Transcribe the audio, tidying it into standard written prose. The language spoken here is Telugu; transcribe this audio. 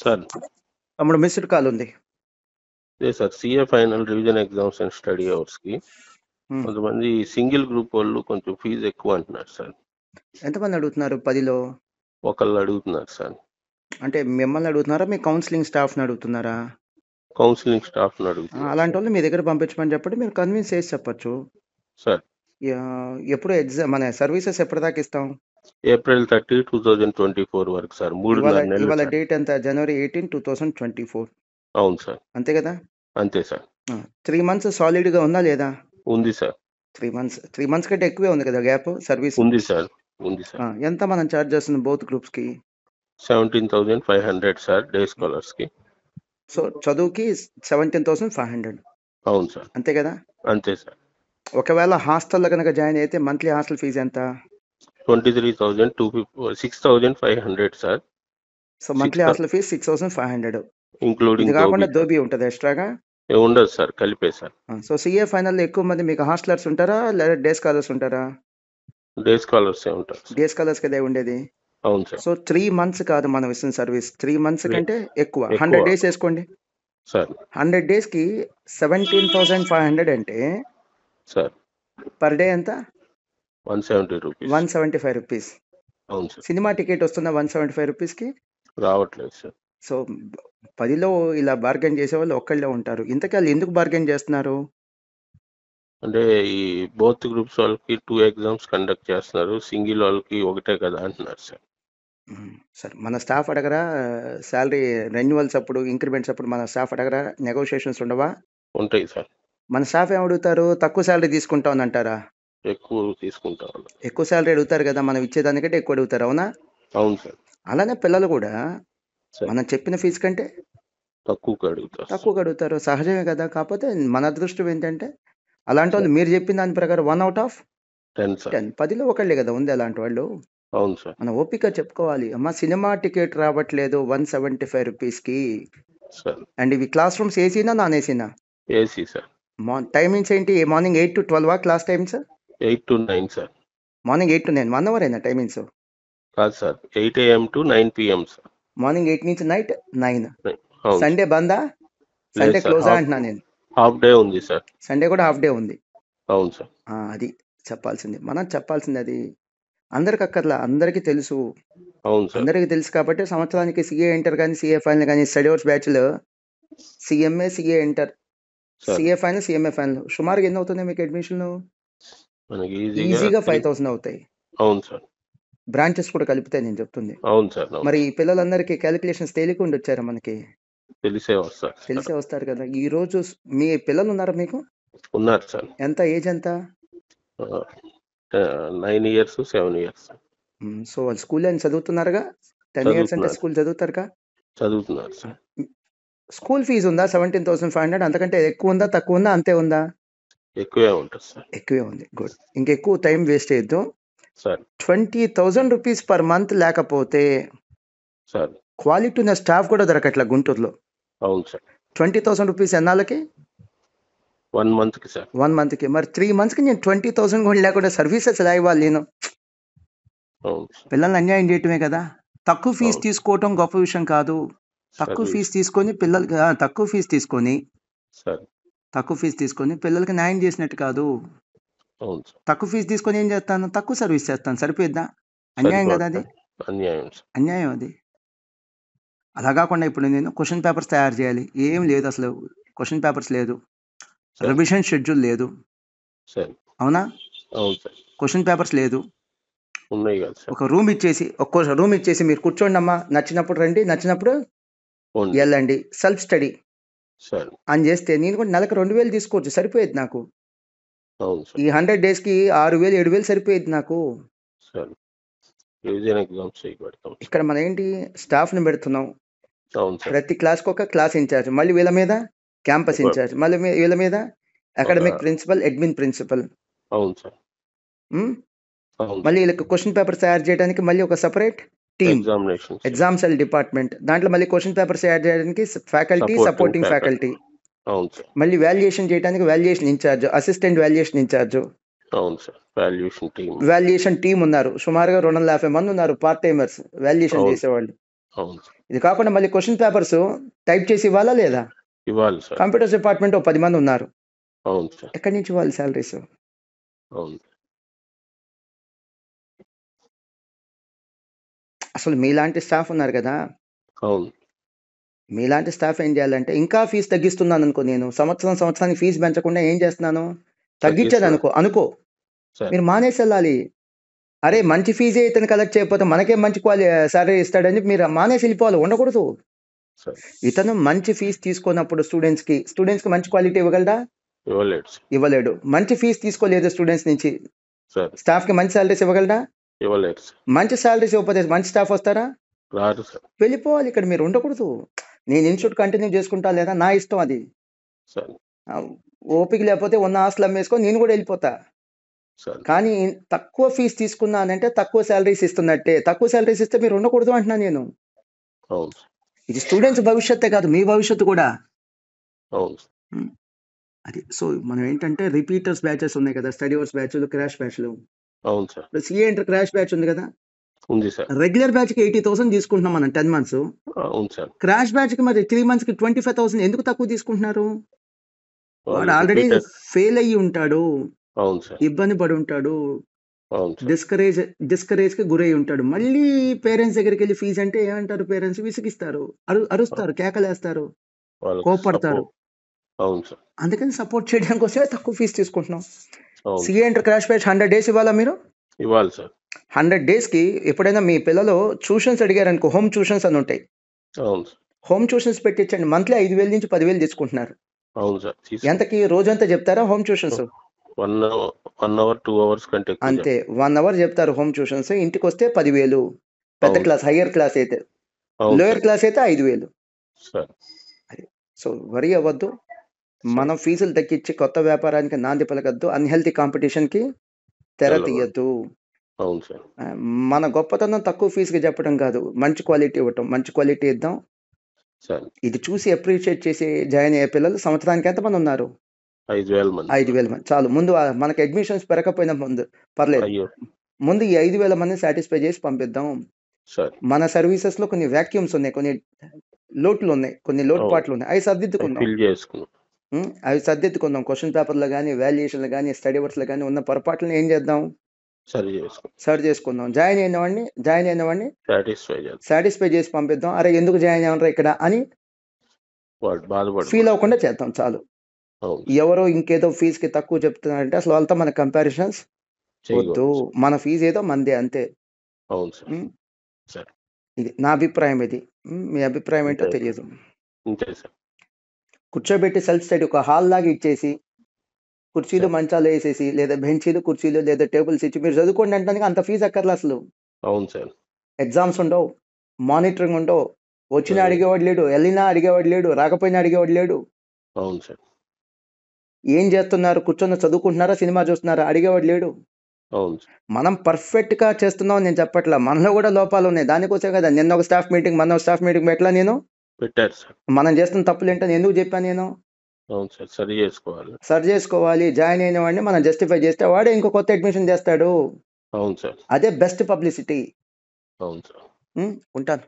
సార్ తమ్ముడు మిస్డ్ కాల్ ఉంది. అదే sir CA final revision exams and study hours కి కొంతమంది సింగిల్ గ్రూప్ వాళ్ళు కొంచెం ఫీజు ఎక్కువ అంటున్నారు సార్. ఎంతమంది అడుగుతున్నారు? 10లో ఒకళ్ళు అడుగుతున్నారు సార్. అంటే మిమ్మల్ని అడుగుతున్నారా? మీ కౌన్సిలింగ్ స్టాఫ్ని అడుగుతున్నారా? కౌన్సిలింగ్ స్టాఫ్ అడుగుతున్నారు. అలాంటి వాళ్ళు మీ దగ్గర పంపించమని చెప్పండి, మీరు కన్విన్స్ చేసి చెప్పచ్చు సార్. ఎప్పుడు ఎగ్జామ్ మన సర్వీసెస్ ఎప్పటిదాకా ఇస్తాం? April 30, 2024 వరకు సార్. ఇవాళ డేట్ ఎంత? January 18, 2024. అవును సార్. అంతే కదా? అంతే సార్. 3 months సాలిడ్ గా ఉందా లేదా? ఉంది సార్. 3 months కంటే ఎక్కువే ఉంది కదా గ్యాప్ సర్వీస్? ఉంది సార్. ఉంది సార్. ఎంత మనం చార్జ్ చేస్తుంది బోత్ గ్రూప్స్ కి? 17,500 సార్ డే స్కాలర్స్ కి. సో చదువుకి 17,500. అవును సార్. అంతే కదా? అంతే సార్. ఒకవేళ హాస్టల్లో కనుక జాయిన్ అయితే మంత్లీ హాస్టల్ ఫీజు ఎంత? 6,500 sir. So monthly hostel fees 6,500 including. ఇది కాకుండా దోబీ ఉంటుంది ఎక్స్ట్రాగా? ఉండదు సార్, కలిపే సార్. సో సిఏ ఫైనల్ ఎక్కువ మంది మీకు హాస్టలర్స్ ఉంటారా లేదా డే స్కాలర్స్ ఉంటారా? డే స్కాలర్స్ ఉంటారు. డే స్కాలర్స్ కదా ఉండేది. అవును సార్. సో 3 months కాదు మనం ఇస్తున్న సర్వీస్, 3 months కంటే ఎక్కువ. 100 days వేసుకోండి సార్. 100 days కి 17,500 అంటే సార్ పర్ డే ఎంత? 170 రూపీస్. 175 రూపీస్. అవును సార్. సినిమా టికెట్ వస్తుందా 175 రూపీస్కి? రావట్లేదు సార్. సో 10లో ఇలా బార్గెన్ చేసే వాళ్ళు ఒక్కళ్ళే ఉంటారు. ఇంతకీ వాళ్ళు ఎందుకు బార్గెన్ చేస్తున్నారు? అంటే ఈ బోత్ గ్రూప్స్ వాళ్ళకి 2 ఎగ్జామ్స్ కండక్ట్ చేస్తున్నారు, సింగిల్ వాళ్ళకి ఒకటే కదా అంటున్నారు సార్. సార్ మన స్టాఫ్ అడగరా? శాలరీ రెన్యువల్స్ అప్పుడు, ఇంక్రిమెంట్స్ అప్పుడు మన స్టాఫ్ అడగరా? నెగోషియేషన్స్ ఉండవా? ఉంటాయి సార్. మన స్టాఫ్ ఏం అడుగుతారు? తక్కువ శాలరీ తీసుకుంటామని అంటారా? ఎక్కువ తీసుకుంటారు. ఎక్కువ శాలరీ అడుగుతారు కదా, మనం ఇచ్చేదానికంటే ఎక్కువ అడుగుతారు, అవునా? అవును సార్. అలానే పిల్లలు కూడా మనం చెప్పిన ఫీజు కంటే తక్కువ అడుగుతారు, సహజమే కదా. కాకపోతే మన అదృష్టం ఏంటంటే అలాంటి వాళ్ళు మీరు చెప్పిన దాని ప్రకారం 1 out of 10, 10లో ఒకళ్ళే కదా ఉంది అలాంటి వాళ్ళు. అవును సార్. మన ఓపిక చెప్పుకోవాలి. అమ్మ సినిమా టికెట్ రావట్లేదు 175 రూపీస్కి. అండ్ ఇవి క్లాస్ రూమ్స్ ఏసీనా నాన్ ఏసీనా? AC sir. టైమింగ్స్ ఏంటి? Morning 8 to 12 class times? 8 to 9 sir. Morning 8 to 9 1 hour అయినా టైమింగ్స్? కాదు sir, 8 AM to 9 PM sir. Morning 8 నుంచి నైట్ 9. సండే బందా? సండే క్లోజా అంటున్నా నేను. హాఫ్ డే ఉంది సార్. సండే కూడా హాఫ్ డే ఉంది. అవును సార్. అది చెప్పాల్సింది, మనం చెప్పాల్సింది. అది అందరికి అక్కర్లా, అందరికీ తెలుసు. అవును సార్. అందరికీ తెలుసు కాబట్టి సంవత్సరానికి సిఏ ఇంటర్ కానీ, సిఏ ఫైనల్ కానీ, స్టడీ అవర్స్ బ్యాచ్లో CMA, CA inter, CA final, CMA final సుమారుగా ఎన్ని అవుతుంది మీకు అడ్మిషన్? ఈజీగా 5,000 అవుతాయి. అవును సార్. బ్రాంచెస్ కూడా కలిపితే నేను చెప్తుంది. అవును సార్. మరి ఈ పిల్లలందరికీ క్యాలిక్యులేషన్స్ తేలికుండా వచ్చారా? మనకి తెలిసే వస్తారు కదా. ఈ రోజు మీ పిల్లలు ఉన్నారా మీకు? ఉన్నారు సార్. ఎంత ఏజ్ ఎంత? 9 years, 7 years. సో వాళ్ళు స్కూల్ అని చదువుతున్నారుగా? 10 years అంటే స్కూల్ చదువుతారుగా? చదువుతున్నారు సార్. స్కూల్ ఫీజు ఉందా 17,500? అంతకంటే ఎక్కువ ఉందా, తక్కువ ఉందా, అంతే ఉందా? ఎక్కువే ఉంటుంది సార్. ఎక్కువే ఉంది. గుడ్. ఇంకెక్కువ టైం వేస్ట్ చేయొద్దు సార్. 20,000 రూపీస్ పర్ మంత్ లేకపోతే సార్ క్వాలిటీ ఉన్న స్టాఫ్ కూడా దొరకట్లా గుంటూరులో. అవును సార్. 20,000 రూపీస్ ఎన్నాళ్ళకి? 1 monthకి సార్. 1 monthకి. మరి 3 monthsకి నేను 20,000 కూడా లేకుండా సర్వీసెస్ ఎలా ఇవ్వాలి నేను? పిల్లల్ని అన్యాయం చేయటమే కదా. తక్కువ ఫీజు తీసుకోవటం గొప్ప విషయం కాదు. తక్కువ ఫీజు తీసుకొని పిల్లలకి తక్కువ ఫీజు తీసుకొని పిల్లలకి న్యాయం చేసినట్టు కాదు. తక్కువ ఫీజు తీసుకొని ఏం చేస్తాను? తక్కువ సర్వీస్ చేస్తాను, సరిపోయిద్దా? అన్యాయం కదా అది. అన్యాయం అది. అలా కాకుండా ఇప్పుడు నేను క్వశ్చన్ పేపర్స్ తయారు చేయాలి, ఏం లేదు అసలు. క్వశ్చన్ పేపర్స్ లేదు, రివిజన్ షెడ్యూల్ లేదు, అవునా? క్వశ్చన్ పేపర్స్ లేదు. ఒక రూమ్ ఇచ్చేసి మీరు కూర్చోండి అమ్మా, నచ్చినప్పుడు రండి, నచ్చినప్పుడు వెళ్ళండి, సెల్ఫ్ స్టడీ అని చేస్తే నేను కూడా నెలకు 2,000 తీసుకోవచ్చు, సరిపోయేది నాకు. ఈ 100 daysకి 6,000, 7,000 సరిపోయేది నాకు. ఇక్కడ మనం ఏంటి, స్టాఫ్ని పెడుతున్నాం. ప్రతి క్లాస్కి ఒక క్లాస్ ఇన్ఛార్జ్, మళ్ళీ వీళ్ళ మీద క్యాంపస్ ఇన్ఛార్జ్, మళ్ళీ వీళ్ళ మీద అకాడమిక్ ప్రిన్సిపల్, అడ్మిన్ ప్రిన్సిపల్, మళ్ళీ వీళ్ళకి క్వశ్చన్ పేపర్స్ తయారు చేయడానికి మళ్ళీ ఒక separate team, exam cell department, దాంట్లో మళ్ళీ క్వశ్చన్ పేపర్స్ తయారు చేయడానికి ఫ్యాకల్టీ, సపోర్టింగ్ ఫ్యాకల్టీ, మళ్ళీ వాల్యుయేషన్ చేయడానికి valuation incharge, assistant valuation incharge, valuation team ఉన్నారు. సుమారుగా 250 మంది ఉన్నారు పార్ట్ టైమర్స్ వాల్యుయేషన్ చేసేవాళ్ళు. అవును సార్. ఇది కాకుండా మళ్ళీ క్వశ్చన్ పేపర్స్ టైప్ చేసి ఇవ్వాలా లేదా? ఇవ్వాలి సార్. కంప్యూటర్స్ డిపార్ట్మెంట్ 10 మంది ఉన్నారు. అవును సార్. ఎక్కడి నుంచి ఇవ్వాలి సాలరీస్? అవును. అసలు మీలాంటి స్టాఫ్ ఉన్నారు కదా, అవును. మీలాంటి స్టాఫ్ ఏం చేయాలంటే, ఇంకా ఫీజు తగ్గిస్తున్నాను అనుకో, నేను సంవత్సరానికి ఫీజు పెంచకుండా ఏం చేస్తున్నాను, తగ్గించాను అనుకో సార్. మీరు మానేసి వెళ్ళాలి. అరే మంచి ఫీజే ఇతను కలెక్ట్ చేయకపోతే మనకే మంచి సాలరీ ఇస్తాడని మీరు మానేసి వెళ్ళిపోవాలి, ఉండకూడదు. సార్. ఇతను మంచి ఫీజు తీసుకున్నప్పుడు స్టూడెంట్స్కి మంచి క్వాలిటీ ఇవ్వగలడా? ఇవ్వలేడు. మంచి ఫీజు తీసుకోలేదు స్టూడెంట్స్ నుంచి, స్టాఫ్కి మంచి సాలరీస్ ఇవ్వగలడా? ఇవ్వలేడు. మంచి సాలరీస్ ఇవ్వకపోతే మంచి స్టాఫ్ వస్తారా? రారు సార్. వెళ్ళిపోవాలి. ఇక్కడ మీరు ఉండకూడదు. నేను ఇన్స్టిట్యూట్ కంటిన్యూ చేసుకుంటా లేదా నా ఇష్టం అది. ఓపిక లేకపోతే ఉన్న ఆస్తులు అమ్మేసుకొని నేను కూడా వెళ్ళిపోతా. కానీ తక్కువ ఫీజు తీసుకున్నానంటే తక్కువ సాలరీస్ ఇస్తున్నట్టే. తక్కువ సాలరీస్ ఇస్తే మీరు ఉండకూడదు అంటున్నా నేను. ఇది స్టూడెంట్స్ భవిష్యత్తే కాదు, మీ భవిష్యత్తు కూడా. అది సో మనం ఏంటంటే రిపీటర్స్ బ్యాచెస్ ఉన్నాయి కదా, స్టడీ అవర్స్ బ్యాచ్లు, క్రాష్ బ్యాచ్లు. అవును sir. CA inter crash batch ఉంది కదా, ఉంది సార్. రెగ్యులర్ బ్యాచ్ కి 80,000 తీసుకుంటున్నాం మనం 10 months. అవును సార్. క్రాష్ బ్యాచ్ కి మరి 3 months కి 25,000 ఎందుకు తక్కువ తీసుకుంటున్నారు? వాడు ఆల్రెడీ ఫెయిల్ అయ్యి ఉంటాడు. అవును సార్. ఇబ్బంది పడి ఉంటాడు. డిస్కరేజ్ కి గురై ఉంటాడు. మళ్ళీ పేరెంట్స్ దగ్గరికి వెళ్ళి ఫీజు అంటే ఏమంటారు? పేరెంట్స్ విసిగిస్తారు, అరుస్తారు, కేకలేస్తారు, కోపడతారు. అందుకని సపోర్ట్ చేయడానికి వస్తే తక్కువ ఫీజు తీసుకుంటున్నాం. CA inter crash batch 100 days ఇవ్వాలా మీరు? ఇవ్వాలి సార్. 100 days కి ఎప్పుడైనా మీ పిల్లలు ట్యూషన్స్ అడిగారు అనుకో, హోమ్ ట్యూషన్స్ అని ఉంటాయి. Home tuitions పెట్టించండి. మంత్లీ 5,000 నుంచి 10,000 తీసుకుంటున్నారు. అవును సార్. ఎంతకి రోజంతా చెప్తారా హోమ్ ట్యూషన్స్? 1 hour 2 hours కంటే అంతే. 1 hour చెప్తారు హోమ్ ట్యూషన్స్. ఇంటికి వస్తే 10,000. పెద్ద క్లాస్, హయ్యర్ క్లాస్ అయితే. లోయర్ క్లాస్ అయితే 5,000. సో వరి అవ్వద్దు. మనం ఫీజులు తగ్గించి కొత్త వ్యాపారానికి నాంది పలకద్దు. అన్హెల్తీ కాంపిటీషన్ కి తెర తీయద్దు. మన గొప్పతనం తక్కువ ఫీజుకి చెప్పడం కాదు, మంచి క్వాలిటీ ఇవ్వటం. మంచి క్వాలిటీ ఇద్దాం. ఇది చూసి అప్రిషియేట్ చేసి జాయిన్ అయ్యే పిల్లలు సంవత్సరానికి ఎంతమంది ఉన్నారు? 5,000 మంది. 5,000 మంది చాలు. ముందు మనకి అడ్మిషన్స్ పెరగకపోయినా పర్లేదు, ముందు ఈ 5,000 మందిని సాటిస్ఫై చేసి పంపిద్దాం. మన సర్వీసెస్ లో కొన్ని వ్యాక్యూమ్స్ ఉన్నాయి, కొన్ని లోట్లు ఉన్నాయి, కొన్ని లోటుపాట్లు ఉన్నాయి. అవి సర్దిద్దుకుందాం. క్వశ్చన్ పేపర్లో కానీ, వాల్యుయేషన్లో కానీ, స్టడీ అవర్స్లో కానీ ఉన్న పొరపాట్లను ఏం చేద్దాం? సరి చేసుకుందాం. జాయిన్ అయిన వాడిని సాటిస్ఫై చేసి పంపిద్దాం. అరే ఎందుకు జాయిన్ అయ్యారా ఇక్కడ అని ఫీల్ అవ్వకుండా చేద్దాం చాలు. ఎవరో ఇంకేదో ఫీజుకి తక్కువ చెప్తున్నారంటే అసలు వాళ్ళతో మన కంపారిజన్స్ వద్దు. మన ఫీజు ఏదో మందే, అంతే. ఇది నా అభిప్రాయం. ఇది మీ అభిప్రాయం ఏంటో తెలియదు. కూర్చోబెట్టి సెల్ఫ్ స్టడీ ఒక హాల్ లాగా ఇచ్చేసి కుర్చీలు మంచాలు వేసేసి, లేదా బెంచీలు కుర్చీలు లేదా టేబుల్స్ ఇచ్చి మీరు చదువుకోండి అంటే అంత ఫీజు అక్కర్లే అసలు. ఎగ్జామ్స్ ఉండవు, మానిటరింగ్ ఉండవు. వచ్చినా అడిగేవాడు లేడు, వెళ్ళినా అడిగేవాడు లేడు, రాకపోయినా అడిగేవాడు లేడు. ఏం చేస్తున్నారు, కూర్చొని చదువుకుంటున్నారా, సినిమా చూస్తున్నారా, అడిగేవాడు లేడు. మనం పర్ఫెక్ట్ గా చేస్తున్నాం నేను చెప్పట్లా, మనలో కూడా లోపాలు ఉన్నాయి. దానికోసం కదా నిన్న ఒక స్టాఫ్ మీటింగ్ పెట్టలా నేను. మనం చేస్తున్న తప్పులు ఏంటని ఎందుకు చెప్పాను నేను? సరి చేసుకోవాలి. జాయిన్ అయిన వాడిని మనం జస్టిఫై చేస్తే వాడే ఇంకో కొత్త అడ్మిషన్ చేస్తాడు. అదే బెస్ట్ పబ్లిసిటీ. ఉంటాను.